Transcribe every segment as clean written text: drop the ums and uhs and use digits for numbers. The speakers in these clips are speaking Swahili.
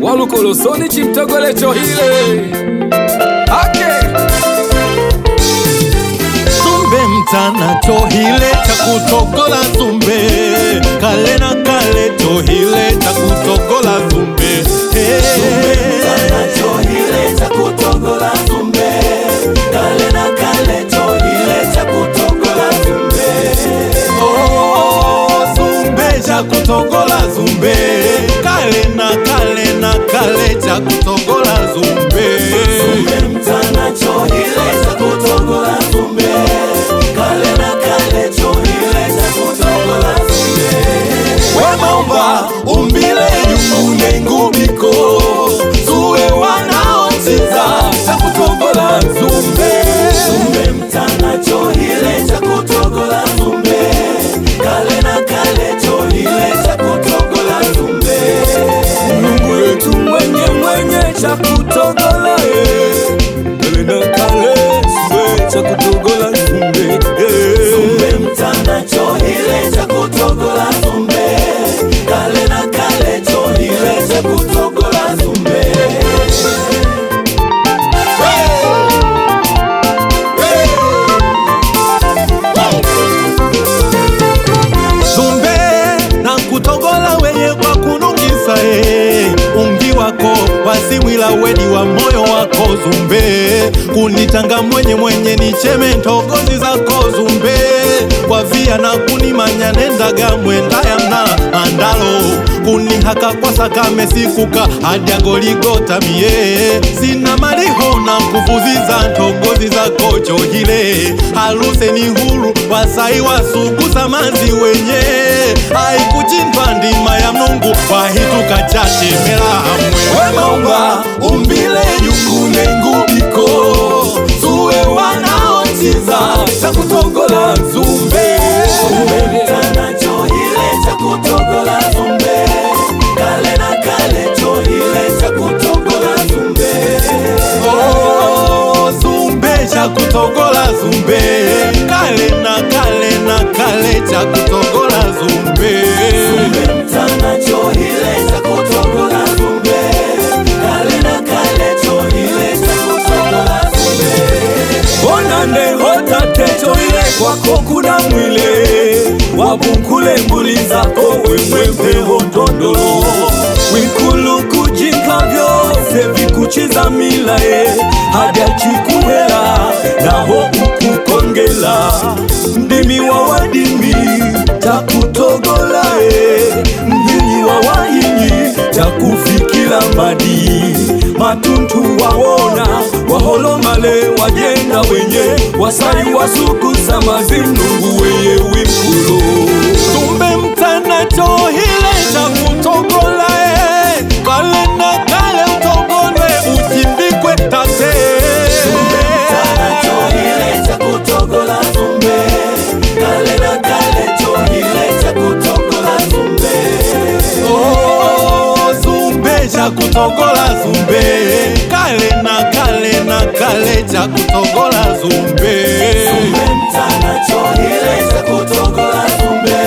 walukolosoni chimtogole chohile Zumbe mtana chohile chakutogola zumbe, kale na kale chohile chakutogola zumbe. Zumbe mtana chohile chakutogola zumbe, kale na kale chohile chakutogola zumbe. Oh, zumbe chakutogola zumbe, kale na kale chakutogola zumbe. Zumbe mtana chohile chakutogola zumbe, kale na kale chohile chakutogola zumbe. Wemaumba umbile yungune ngubiko, zuwe wanaotiza chakutogola zumbe. Zumbe mtana chohile chakutogola zumbe, kale na kale chohile chakutogola zumbe. Mungu wetu mwenye chakutogola kale na kale zumbe chakutogola zumbe. Zumbe mtana chohile chakutogola zumbe, kale na kale chohile chakutogola zumbe. Zumbe na kutogola wenye kwa kunukisa ungi wako wasimwila wedi wa moyo wako zumbe, kunitanga mwenye nicheme ntogozi zako zumbe, wavia na kunimanya nendaga mwendaya na andalo, kunihaka kwa sakame sikuka adia Goligota mie, sina maliho na kufuziza ntogozi zako chohile, haluse ni huru wasai wasuguza manzi wenye, haikuchintwa ndima ya Mnungu wahituka chachemela hamwe. Wemaumba umbile yungune ngubiko, zuwe wanaotiza chakutogola zumbe. Zumbe mtana chohile chakutogola zumbe, kale na kale chohile chakutogola zumbe. Oh, zumbe chakutogola zumbe, kale na kale chakutogola zumbe. Zumbe mtana chohile chakutogola zumbe, kale na kale chohile chakutogola zumbe. Bonande hotate chohile kwako kuna mwile, wabukule mbuli zako wemwempe hotondolo, wikulu kujinka vyose vikuchiza milae, hadia chikuhela naho ukukongela, ndimi wa wadimi takutogola mhinyi wa wahinyi takufikila madi, matuntu wawona waholomale wajenga wenye, wasai wasukuza mazinungu weye wikulu. Zumbe mtana chohile chakutogola kale na kale utogolwe uchimbikwe tate. Zumbe mtana chohile chakutogola zumbe, kale na kale chohile chakutogola zumbe. Oh, zumbe chakutogola zumbe, kale na kale chakutogola zumbe. Zumbe mtana chohile chakutogola zumbe,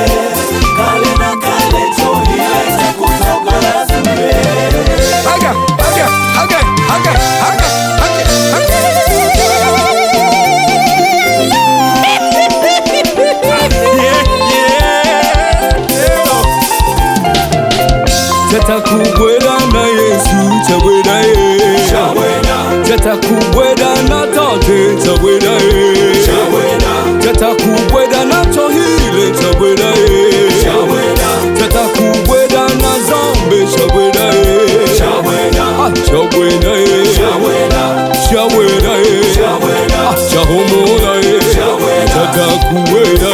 kale na kale chohile chakutogola zumbe. Haga Teta kubweda na Yesu chabweda Teta kubweda na tate chabweda Teta kubweda na chohile chabweda Teta kubweda na zambe chabweda Chabweda Chahomola Teta kubweda